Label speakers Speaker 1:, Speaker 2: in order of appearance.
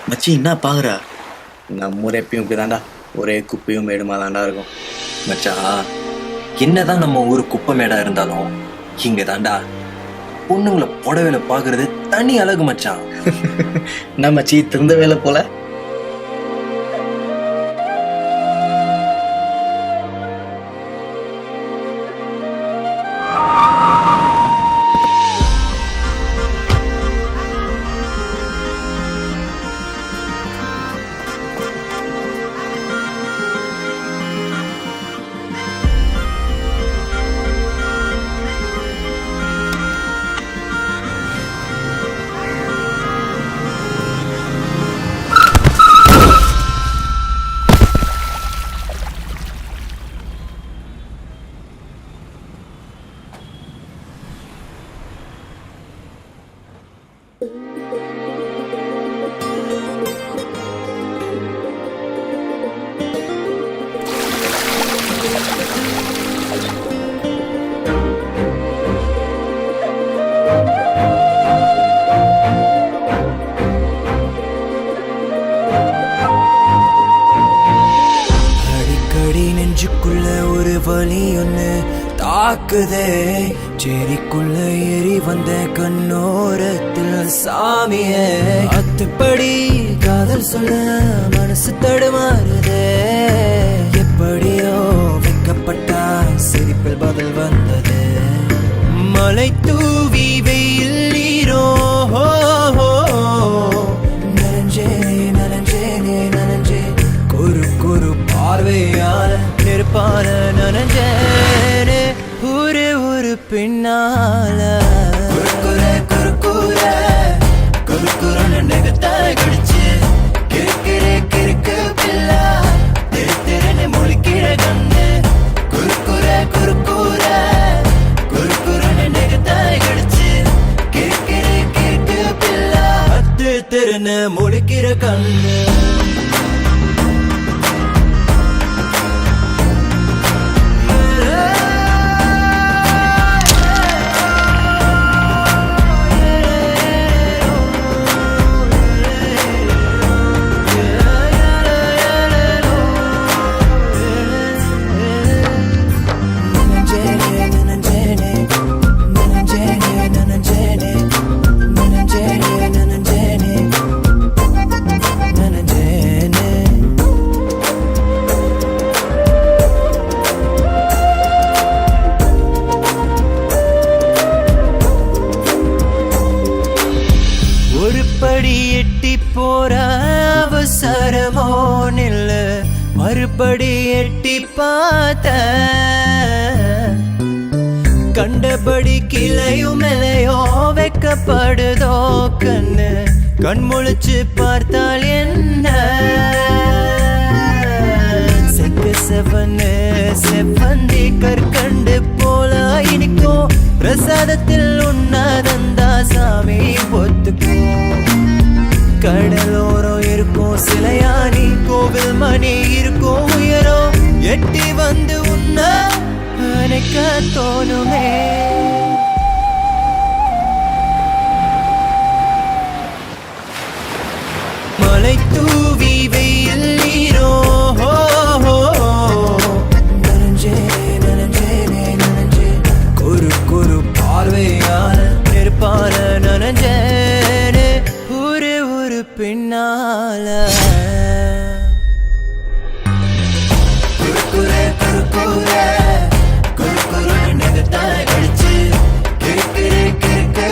Speaker 1: மச்சி என்ன பாக்குற? நம்ம ஊர் எப்பயும் இப்படிதான்டா, ஒரே குப்பையும் மேடுமா தாண்டா இருக்கும்.
Speaker 2: மச்சா, என்னதான் நம்ம ஊரு குப்பை மேடா இருந்தாலும் இங்க தாண்டா பொண்ணுங்களை புடவையில பாக்குறது தனி அழகு மச்சான்.
Speaker 1: என்ன மச்சி திருந்த வேலை போல?
Speaker 3: அடிக்கடி நெஞ்சுக்குள்ள ஒரு வலி ஒண்ணு தாக்குதே, செரிக்குள்ள ஏறி வந்த கண்ணோரத்தில் சாமியே. அத்துப்படி காதல் சொல்ல மனசு தடுமாறுதே, எப்படியோ வைக்கப்பட்டா சிரிப்பில் பதில் வந்தது. மலை தூவி வெயில் நீரோ நனைஞ்சேனே நனைஞ்சேனே நனைஞ்சே, குறு குறு பார்வையால நெருப்பால நனைஞ்சேனே, ஒரு பின்னால குறுக்குற குறுக்குற குறுக்குறன்னு நெகத்தாய் கடிச்சு கிறுக்கிற கிறுக்கு பில்லா திரு திருன்னு முழிக்கிற கண்ணு. குறுக்குற குறுக்குற குறுக்குறன்னு நெகத்தாய் கடிச்சு கிறுக்கிற கிறுக்கு பில்லா திரு திருன்னு முழிக்கிற கண்ணு. படி எட்டி போற அவசரமோ நில்ல, மறுபடி எட்டி பார்த்த கண்டபடி கிளையும் மேலையோ வைக்கப்படுதோ கண்ணு. கண் முழிச்சு பார்த்தால் என்ன செக்க செவன்னு செவ்வந்தி கற்கண்டு போல இனிக்கும். பிரசாதத்தில் உண்ணாதந்தா சாமி பொத்துக்கும். கடலோரம் இருக்கும் சிலையானி கோவில் மணி இருக்கும் உயரோ, எட்டி வந்து உன்ன அணைக்க தோணுமே. மலை தூவி வெயில் நீரோ நனைஞ்சேனே நனைஞ்சேனே நனைஞ்சே, குறு குறு பார்வையால நெருப்பால நனைஞ்சேனே, ஒரு பின்னால குறுக்குற குறுக்குற குறுக்குறன்னு நெகத்தாய் கடிச்சு கிறுக்கிற கிறுக்கு